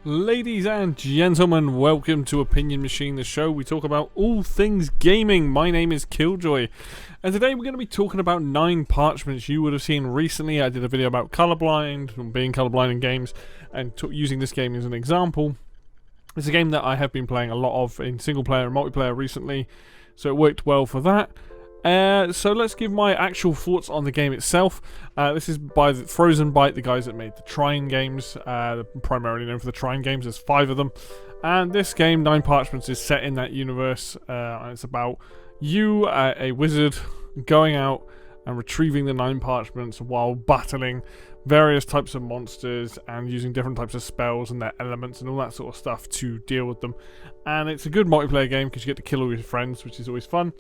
Ladies and gentlemen, welcome to Opinion Machine, the show we talk about all things gaming. My name is Killjoy, and today we're going to be talking about Nine Parchments. You would have seen recently I did a video about colorblind, being colorblind in games, and using this game as an example. It's a game that I have been playing a lot of in single player and multiplayer recently, so it worked well for that. So let's give my actual thoughts on the game itself. This is by Frozen Byte, the guys that made the Trine games, primarily known for the Trine games. There's 5 of them, and this game, Nine Parchments, is set in that universe. And it's about you, a wizard, going out and retrieving the 9 parchments while battling various types of monsters and using different types of spells and their elements and all that sort of stuff to deal with them. And it's a good multiplayer game because you get to kill all your friends, which is always fun.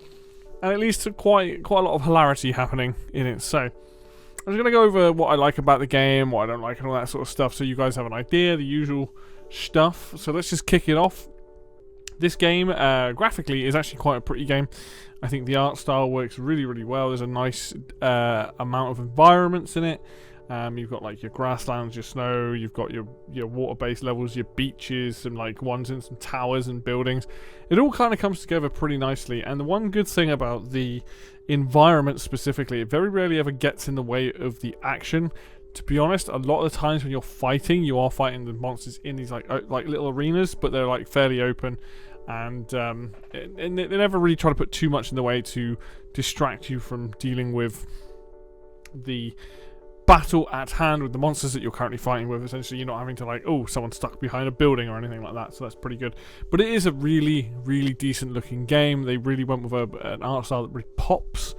And it leads to quite a lot of hilarity happening in it. So I'm just going to go over what I like about the game, what I don't like, and all that sort of stuff, so you guys have an idea, the usual stuff. So let's just kick it off. This game, graphically, is actually quite a pretty game. I think the art style works really, really well. There's a nice amount of environments in it. You've got like your grasslands, your snow, you've got your water-based levels, your beaches, some like ones in some towers and buildings. It all kind of comes together pretty nicely, and the one good thing about the environment specifically, it very rarely ever gets in the way of the action. To be honest, a lot of the times when you're fighting, you are fighting the monsters in these like little arenas, but they're like fairly open, and they never really try to put too much in the way to distract you from dealing with the battle at hand with the monsters that you're currently fighting with. Essentially, you're not having to like, oh, someone's stuck behind a building or anything like that, so that's pretty good. But it is a really, really decent looking game. They really went with an art style that really pops,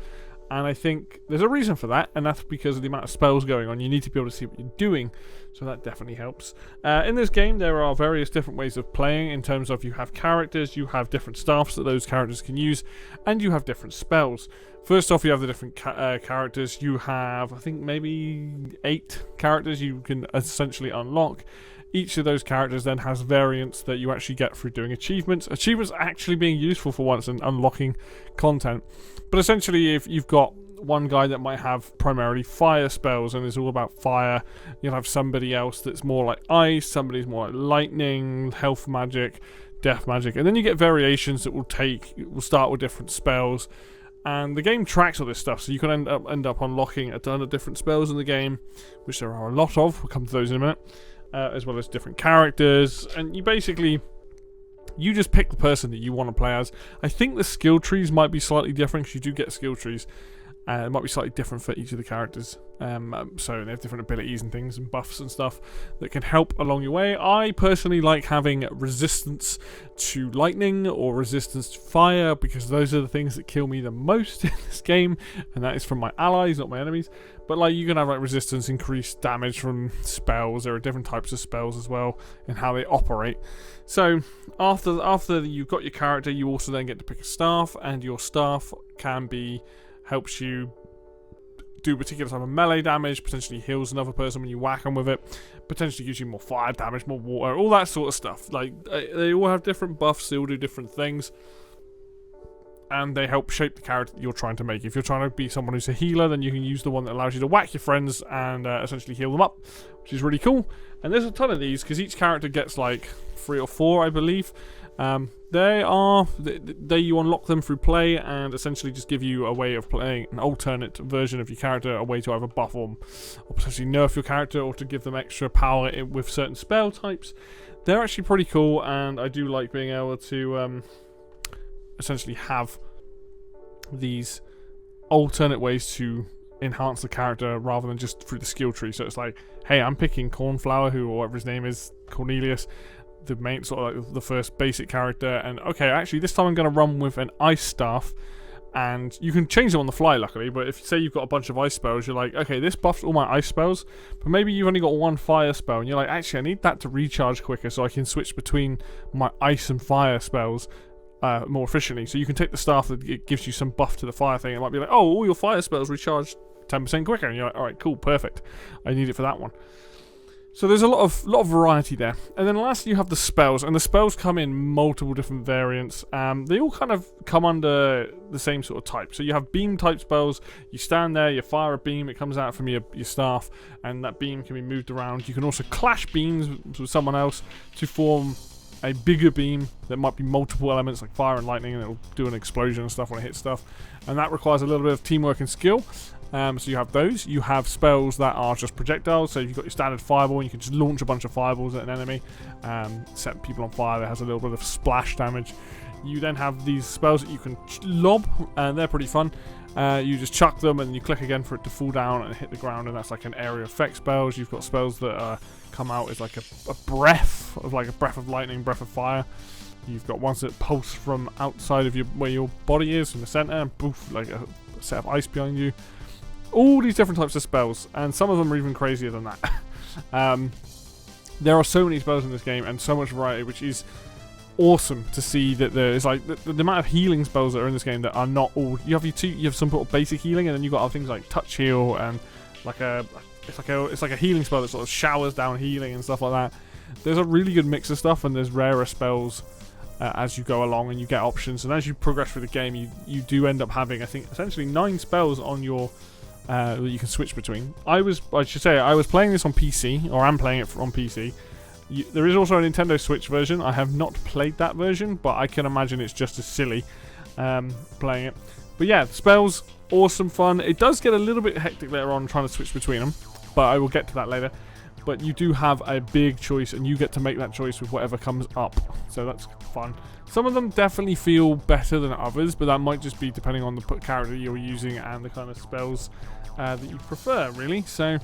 and I think there's a reason for that, and that's because of the amount of spells going on. You need to be able to see what you're doing, so that definitely helps. In this game, there are various different ways of playing in terms of you have characters, you have different staffs that those characters can use, and you have different spells. First off, you have the different characters. You have, I think, maybe 8 characters you can essentially unlock. Each of those characters then has variants that you actually get through doing achievements. Achievements actually being useful for once in unlocking content. But essentially, if you've got one guy that might have primarily fire spells and it's all about fire, you'll have somebody else that's more like ice, somebody's more like lightning, health magic, death magic, and then you get variations that will start with different spells. And the game tracks all this stuff, so you can end up unlocking a ton of different spells in the game, which there are a lot of. We'll come to those in a minute, as well as different characters. And you just pick the person that you want to play as. I think the skill trees might be slightly different, because you do get skill trees. It might be slightly different for each of the characters. So they have different abilities and things and buffs and stuff that can help along your way. I personally like having resistance to lightning or resistance to fire, because those are the things that kill me the most in this game, and that is from my allies, not my enemies. But like, you can have like resistance, increased damage from spells. There are different types of spells as well and how they operate. So after you've got your character, you also then get to pick a staff, and your staff helps you do a particular type of melee damage, potentially heals another person when you whack them with it, potentially gives you more fire damage, more water, all that sort of stuff. Like, they all have different buffs, they all do different things, and they help shape the character that you're trying to make. If you're trying to be someone who's a healer, then you can use the one that allows you to whack your friends and essentially heal them up, which is really cool. And there's a ton of these, because each character gets like 3 or 4, I believe. You unlock them through play, and essentially just give you a way of playing an alternate version of your character, a way to either buff them or potentially nerf your character, or to give them extra power with certain spell types. They're actually pretty cool, and I do like being able to essentially have these alternate ways to enhance the character rather than just through the skill tree. So it's like, hey, I'm picking Cornflower, or whatever his name is, Cornelius, the main sort of like the first basic character, and okay, actually this time I'm going to run with an ice staff, and you can change them on the fly luckily. But if you say you've got a bunch of ice spells, you're like, okay, this buffs all my ice spells, but maybe you've only got one fire spell, and you're like, actually I need that to recharge quicker so I can switch between my ice and fire spells more efficiently. So you can take the staff that gives you some buff to the fire thing. It might be like, oh, all your fire spells recharge 10% quicker, and you're like, alright, cool, perfect, I need it for that one. So there's a lot of variety there. And then lastly you have the spells, and the spells come in multiple different variants. They all kind of come under the same sort of type. So you have beam type spells. You stand there, you fire a beam, it comes out from your staff, and that beam can be moved around. You can also clash beams with someone else to form a bigger beam that might be multiple elements like fire and lightning, and it'll do an explosion and stuff when it hits stuff. And that requires a little bit of teamwork and skill. So you have those. You have spells that are just projectiles. So you've got your standard fireball, and you can just launch a bunch of fireballs at an enemy, set people on fire. That has a little bit of splash damage. You then have these spells that you can lob, and they're pretty fun. You just chuck them, and you click again for it to fall down and hit the ground, and that's like an area effect spells. You've got spells that come out as like a breath of lightning, breath of fire. You've got ones that pulse from outside of where your body is, from the center, and poof, like a set of ice behind you. All these different types of spells, and some of them are even crazier than that. There are so many spells in this game, and so much variety, which is awesome to see. That there is like the amount of healing spells that are in this game that are not all. You have some sort of basic healing, and then you've got other things like touch heal and it's like a healing spell that sort of showers down healing and stuff like that. There's a really good mix of stuff, and there's rarer spells as you go along, and you get options. And as you progress through the game, you do end up having, I think, essentially 9 spells on your that you can switch between. I was playing this on PC, or I'm playing it on PC. There is also a Nintendo Switch version. I have not played that version, but I can imagine it's just as silly playing it. But yeah, spells, awesome fun. It does get a little bit hectic later on trying to switch between them, but I will get to that later. But you do have a big choice, and you get to make that choice with whatever comes up. So that's fun. Some of them definitely feel better than others, but that might just be depending on the character you're using and the kind of spells that you prefer, really. So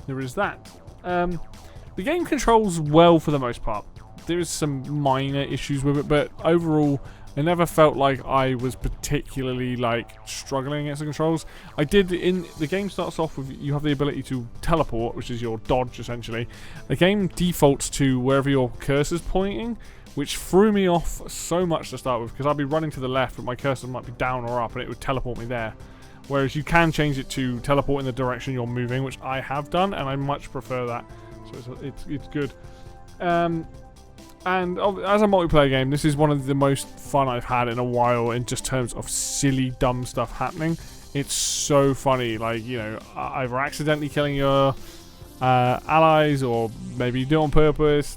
there is that. The game controls well for the most part. There is some minor issues with it, but overall, I never felt like I was particularly struggling against the controls. The game starts off with, you have the ability to teleport, which is your dodge essentially. The game defaults to wherever your cursor's pointing, which threw me off so much to start with, because I'd be running to the left, but my cursor might be down or up, and it would teleport me there. Whereas you can change it to teleport in the direction you're moving, which I have done, and I much prefer that. So it's good. And as a multiplayer game, this is one of the most fun I've had in a while in just terms of silly, dumb stuff happening. It's so funny, either accidentally killing your allies, or maybe you do it on purpose,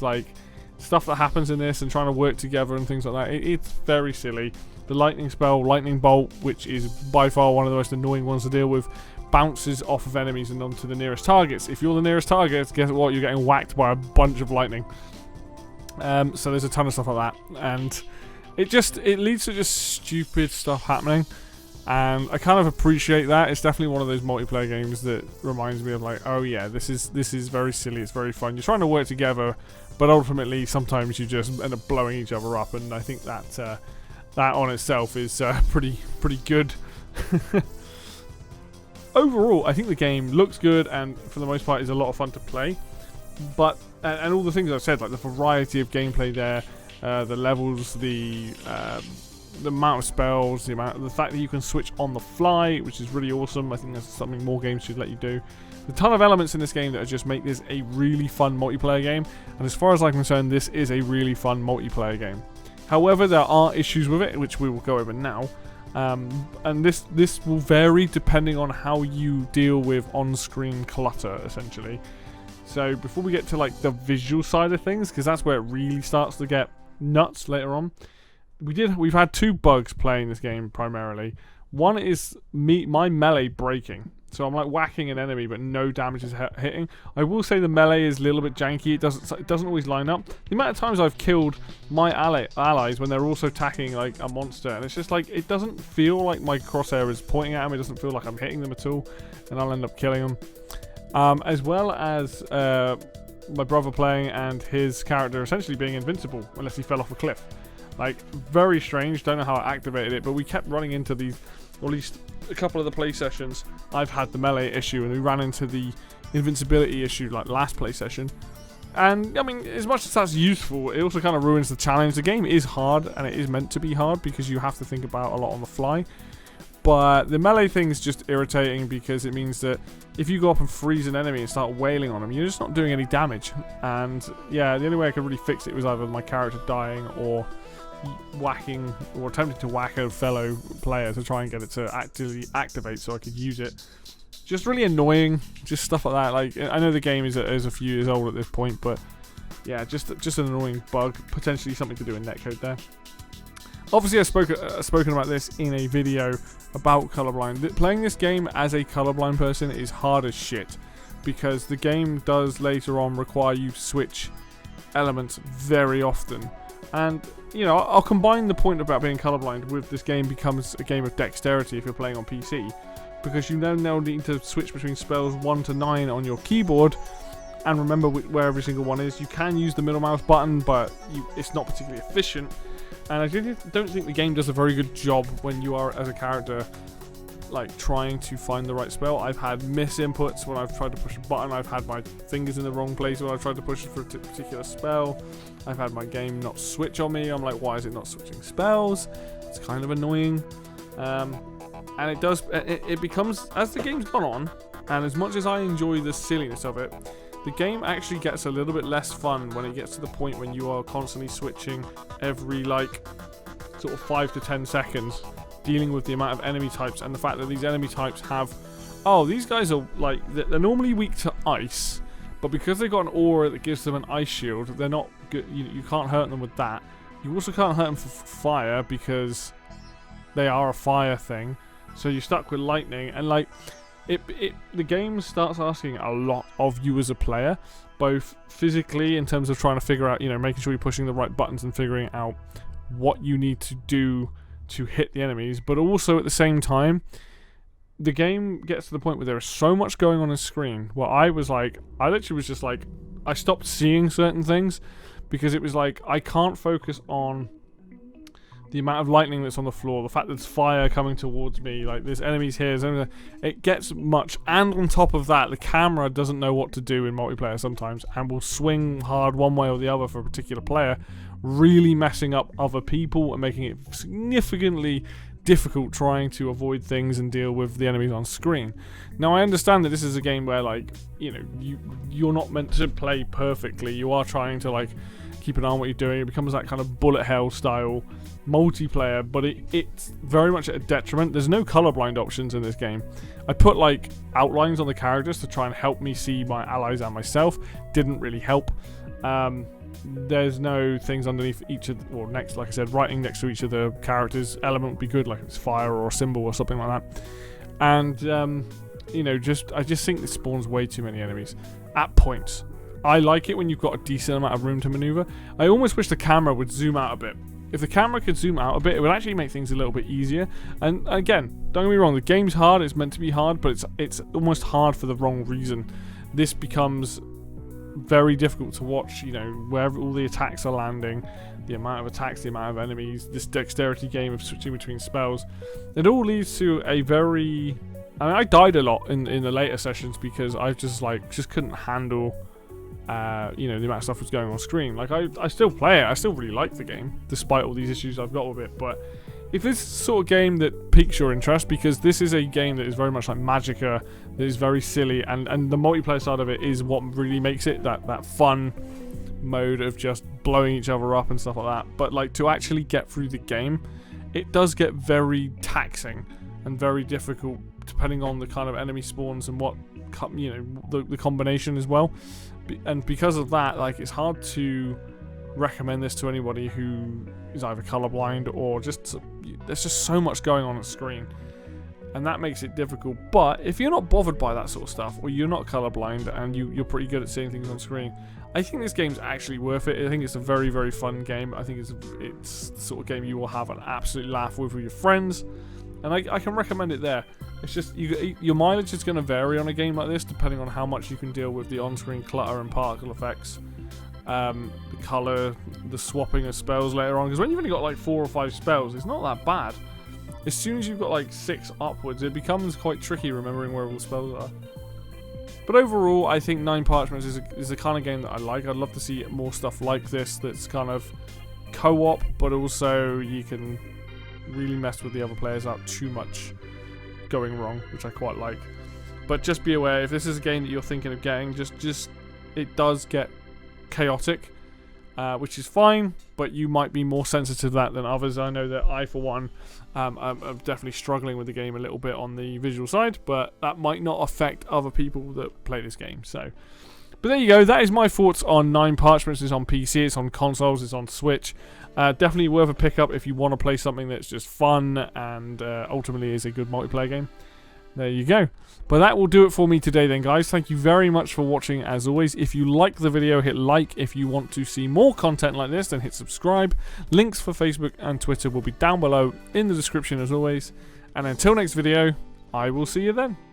stuff that happens in this and trying to work together and things like that. It's very silly. The lightning spell, lightning bolt, which is by far one of the most annoying ones to deal with, bounces off of enemies and onto the nearest targets. If you're the nearest target, guess what? You're getting whacked by a bunch of lightning. So there's a ton of stuff like that, and it leads to just stupid stuff happening, and I kind of appreciate that. It's definitely one of those multiplayer games that reminds me of oh yeah, this is very silly, it's very fun. You're trying to work together, but ultimately sometimes you just end up blowing each other up, and I think that that on itself is pretty good. Overall, I think the game looks good, and for the most part is a lot of fun to play. But and all the things I've said, like the variety of gameplay there, the levels, the amount of spells, the fact that you can switch on the fly, which is really awesome. I think that's something more games should let you do. A ton of elements in this game that just make this a really fun multiplayer game, and as far as I'm concerned, this is a really fun multiplayer game. However, there are issues with it, which we will go over now. And this will vary depending on how you deal with on-screen clutter, essentially. So before we get to the visual side of things, because that's where it really starts to get nuts later on, we've had 2 bugs playing this game primarily. One is my melee breaking. So I'm whacking an enemy, but no damage is hitting. I will say the melee is a little bit janky. It doesn't always line up. The amount of times I've killed my allies when they're also attacking a monster, and it's just it doesn't feel like my crosshair is pointing at them. It doesn't feel like I'm hitting them at all, and I'll end up killing them. As well as my brother playing and his character essentially being invincible unless he fell off a cliff. Very strange. Don't know how I activated it, but we kept running into these, or at least a couple of the play sessions, I've had the melee issue, and we ran into the invincibility issue last play session. And I mean, as much as that's useful, it also kind of ruins the challenge. The game is hard, and it is meant to be hard because you have to think about a lot on the fly. But the melee thing's just irritating because it means that if you go up and freeze an enemy and start wailing on them, you're just not doing any damage. And yeah, the only way I could really fix it was either my character dying or whacking or attempting to whack a fellow player to try and get it to actively activate so I could use it. Just really annoying, just stuff like that. Like, I know the game is a few years old at this point, but yeah, just an annoying bug, potentially something to do in netcode there. Obviously, I've spoken about this in a video about colorblind. Playing this game as a colorblind person is hard as shit, because the game does later on require you to switch elements very often. And, you know, I'll combine the point about being colorblind with this game becomes a game of dexterity if you're playing on PC, because you now need to switch between spells 1 to 9 on your keyboard, and remember where every single one is. You can use the middle mouse button, but it's not particularly efficient. And I don't think the game does a very good job when you are, as a character, like trying to find the right spell. I've had misinputs when I've tried to push a button. I've had my fingers in the wrong place when I've tried to push it for a particular spell. I've had my game not switch on me. I'm like, why is it not switching spells? It's kind of annoying. And it becomes, as the game's gone on, and as much as I enjoy the silliness of it, the game actually gets a little bit less fun when it gets to the point when you are constantly switching every, like, sort of 5 to 10 seconds, dealing with the amount of enemy types and the fact that these enemy types have... Oh, these guys are, like, they're normally weak to ice, but because they've got an aura that gives them an ice shield, they're not good. You can't hurt them with that. You also can't hurt them for fire because they are a fire thing, so you're stuck with lightning, and, like... The game starts asking a lot of you as a player, both physically in terms of trying to figure out, you know, making sure you're pushing the right buttons and figuring out what you need to do to hit the enemies, but also at the same time, the game gets to the point where there is so much going on screen where I literally was just like, I stopped seeing certain things because it was like, I can't focus on the amount of lightning that's on the floor, the fact that there's fire coming towards me, like there's enemies here, it gets much, and on top of that, the camera doesn't know what to do in multiplayer sometimes, and will swing hard one way or the other for a particular player, really messing up other people and making it significantly difficult trying to avoid things and deal with the enemies on screen. Now, I understand that this is a game where, like, you know, you're not meant to play perfectly, you are trying to, like, keep an eye on what you're doing. It becomes that kind of bullet hell style multiplayer, but it's very much at a detriment. There's no colorblind options in this game. I put like outlines on the characters to try and help me see my allies and myself. Didn't really help. There's no things underneath each of or next, like I said, writing next to each of the characters. Element would be good, like it's fire or a symbol or something like that. And you know, I just think this spawns way too many enemies at points. I like it when you've got a decent amount of room to maneuver. I almost wish the camera would zoom out a bit. If the camera could zoom out a bit, it would actually make things a little bit easier. And again, don't get me wrong, the game's hard, it's meant to be hard, but it's almost hard for the wrong reason. This becomes very difficult to watch, you know, wherever all the attacks are landing, the amount of attacks, the amount of enemies, this dexterity game of switching between spells. It all leads to a very... I mean, I died a lot in the later sessions because I just couldn't handle... you know, the amount of stuff that's going on screen. Like, I still play it. I still really like the game, despite all these issues I've got with it. But if this is the sort of game that piques your interest, because this is a game that is very much like Magicka, that is very silly, and the multiplayer side of it is what really makes it that fun mode of just blowing each other up and stuff like that. But, like, to actually get through the game, it does get very taxing and very difficult, depending on the kind of enemy spawns and what, you know, the combination as well. And because of that, like, it's hard to recommend this to anybody who is either colorblind or just... There's just so much going on screen, and that makes it difficult. But if you're not bothered by that sort of stuff, or you're not colorblind and you're pretty good at seeing things on screen, I think this game's actually worth it. I think it's a very, very fun game. I think it's the sort of game you will have an absolute laugh with your friends, and I can recommend it there. It's just, your mileage is going to vary on a game like this, depending on how much you can deal with the on-screen clutter and particle effects, the colour, the swapping of spells later on. Because when you've only got like 4 or 5 spells, it's not that bad. As soon as you've got like 6 upwards, it becomes quite tricky remembering where all the spells are. But overall, I think Nine Parchments is the kind of game that I like. I'd love to see more stuff like this that's kind of co-op, but also you can really mess with the other players out too much. going wrong, which I quite like. But just be aware, if this is a game that you're thinking of getting, just it does get chaotic, which is fine, but you might be more sensitive to that than others. I know that I, for one, I'm definitely struggling with the game a little bit on the visual side, but that might not affect other people that play this game. So, but there you go. That is my thoughts on Nine Parchments. It's on PC, it's on consoles, it's on Switch. Definitely worth a pickup if you want to play something that's just fun and ultimately is a good multiplayer game. There you go. But that will do it for me today then, guys. Thank you very much for watching as always. If you like the video, hit like. If you want to see more content like this, then hit subscribe. Links for Facebook and Twitter will be down below in the description as always. And until next video, I will see you then.